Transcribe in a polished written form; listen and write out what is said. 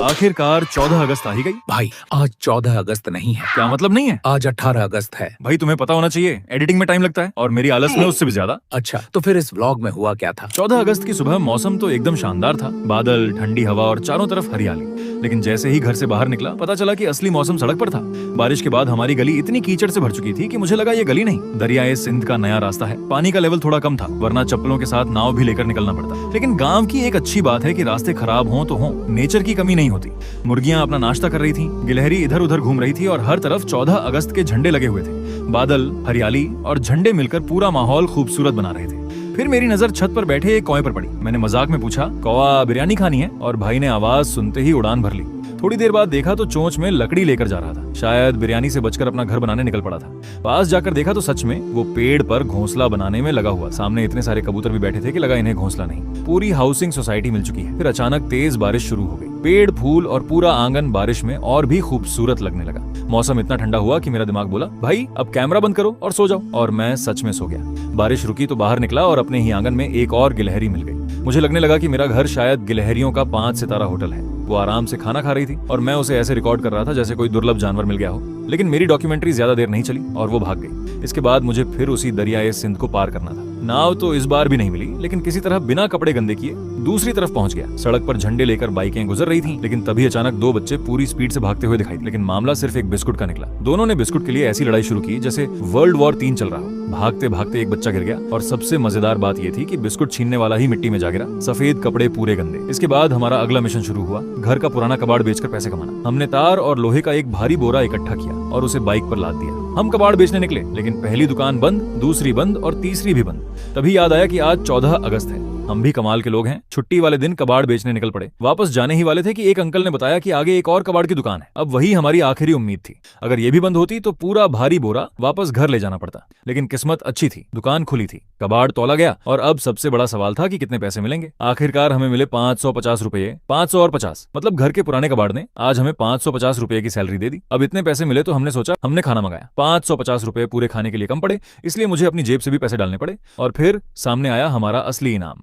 आखिरकार 14 अगस्त आ ही गई। भाई आज 14 अगस्त नहीं है, क्या मतलब नहीं है? आज 18 अगस्त है। भाई तुम्हें पता होना चाहिए, एडिटिंग में टाइम लगता है और मेरी आलस में उससे भी ज्यादा। अच्छा तो फिर इस व्लॉग में हुआ क्या था? 14 अगस्त की सुबह मौसम तो एकदम शानदार था, बादल, ठंडी हवा और चारों तरफ हरियाली। लेकिन जैसे ही घर से बाहर निकला पता चला कि असली मौसम सड़क पर था। बारिश के बाद हमारी गली इतनी कीचड़ से भर चुकी थी कि मुझे लगा ये गली नहीं, दरियाए सिंध का नया रास्ता है। पानी का लेवल थोड़ा कम था, वरना चप्पलों के साथ नाव भी लेकर निकलना पड़ता। लेकिन गांव की एक अच्छी बात है कि रास्ते खराब हों तो हों, नेचर की कमी नहीं होती। मुर्गियां अपना नाश्ता कर रही थी, गिलहरी इधर उधर घूम रही थी और हर तरफ 14 अगस्त के झंडे लगे हुए थे। बादल, हरियाली और झंडे मिलकर पूरा माहौल खूबसूरत बना रहे थे। फिर मेरी नजर छत पर बैठे एक कौवे पर पड़ी। मैंने मजाक में पूछा, कौवा बिरयानी खानी है? और भाई ने आवाज सुनते ही उड़ान भर ली। थोड़ी देर बाद देखा तो चोंच में लकड़ी लेकर जा रहा था, शायद बिरयानी से बचकर अपना घर बनाने निकल पड़ा था। पास जाकर देखा तो सच में वो पेड़ पर घोंसला बनाने में लगा हुआ। सामने इतने सारे कबूतर भी बैठे थे कि लगा इन्हें घोंसला नहीं। पूरी हाउसिंग सोसाइटी मिल चुकी है। फिर अचानक तेज बारिश शुरू हो गई। पेड़, फूल और पूरा आंगन बारिश में और भी खूबसूरत लगने लगा। मौसम इतना ठंडा हुआ कि मेरा दिमाग बोला, भाई अब कैमरा बंद करो और सो जाओ। और मैं सच में सो गया। बारिश रुकी तो बाहर निकला और अपने ही आंगन में एक और गिलहरी मिल गई। मुझे लगने लगा कि मेरा घर शायद गिलहरियों का 5 सितारा होटल है। वो आराम से खाना खा रही थी और मैं उसे ऐसे रिकॉर्ड कर रहा था जैसे कोई दुर्लभ जानवर मिल गया हो। लेकिन मेरी डॉक्यूमेंट्री ज्यादा देर नहीं चली और वो भाग गई। इसके बाद मुझे फिर उसी दरियाए सिंध को पार करना था। नाव तो इस बार भी नहीं मिली, लेकिन किसी तरह बिना कपड़े गंदे किए दूसरी तरफ पहुंच गया। सड़क पर झंडे लेकर बाइकें गुजर रही थीं, लेकिन तभी अचानक 2 बच्चे पूरी स्पीड से भागते हुए दिखाई दिए। लेकिन मामला सिर्फ एक बिस्कुट का निकला। दोनों ने बिस्कुट के लिए ऐसी लड़ाई शुरू की जैसे वर्ल्ड वॉर 3 चल रहा हो। भागते भागते एक बच्चा गिर गया और सबसे मजेदार बात यह थी कि बिस्कुट छीनने वाला ही मिट्टी में जा गिरा, सफेद कपड़े पूरे गंदे। इसके बाद हमारा अगला मिशन शुरू हुआ, घर का पुराना कबाड़ बेचकर पैसे कमाना। हमने तार और लोहे का एक भारी बोरा इकट्ठा किया और उसे बाइक पर लाद दिया। हम कबाड़ बेचने निकले, लेकिन पहली दुकान बंद, दूसरी बंद और तीसरी भी बंद। तभी याद आया कि आज 14 अगस्त है। हम भी कमाल के लोग हैं। छुट्टी वाले दिन कबाड़ बेचने निकल पड़े। वापस जाने ही वाले थे कि एक अंकल ने बताया कि आगे एक और कबाड़ की दुकान है। अब वही हमारी आखिरी उम्मीद थी। अगर ये भी बंद होती तो पूरा भारी बोरा वापस घर ले जाना पड़ता। लेकिन किस्मत अच्छी थी, दुकान खुली थी, कबाड़ तोला गया और अब सबसे बड़ा सवाल था कि कितने पैसे मिलेंगे। आखिरकार हमें मिले 550 रुपए। 500 और 50 मतलब घर के पुराने कबाड़ ने आज हमें 550 रुपए की सैलरी दे दी। अब इतने पैसे मिले तो हमने सोचा, हमने खाना मंगाया। 550 रुपए पूरे खाने के लिए कम पड़े, इसलिए मुझे अपनी जेब से भी पैसे डालने पड़े। और फिर सामने आया हमारा असली इनाम।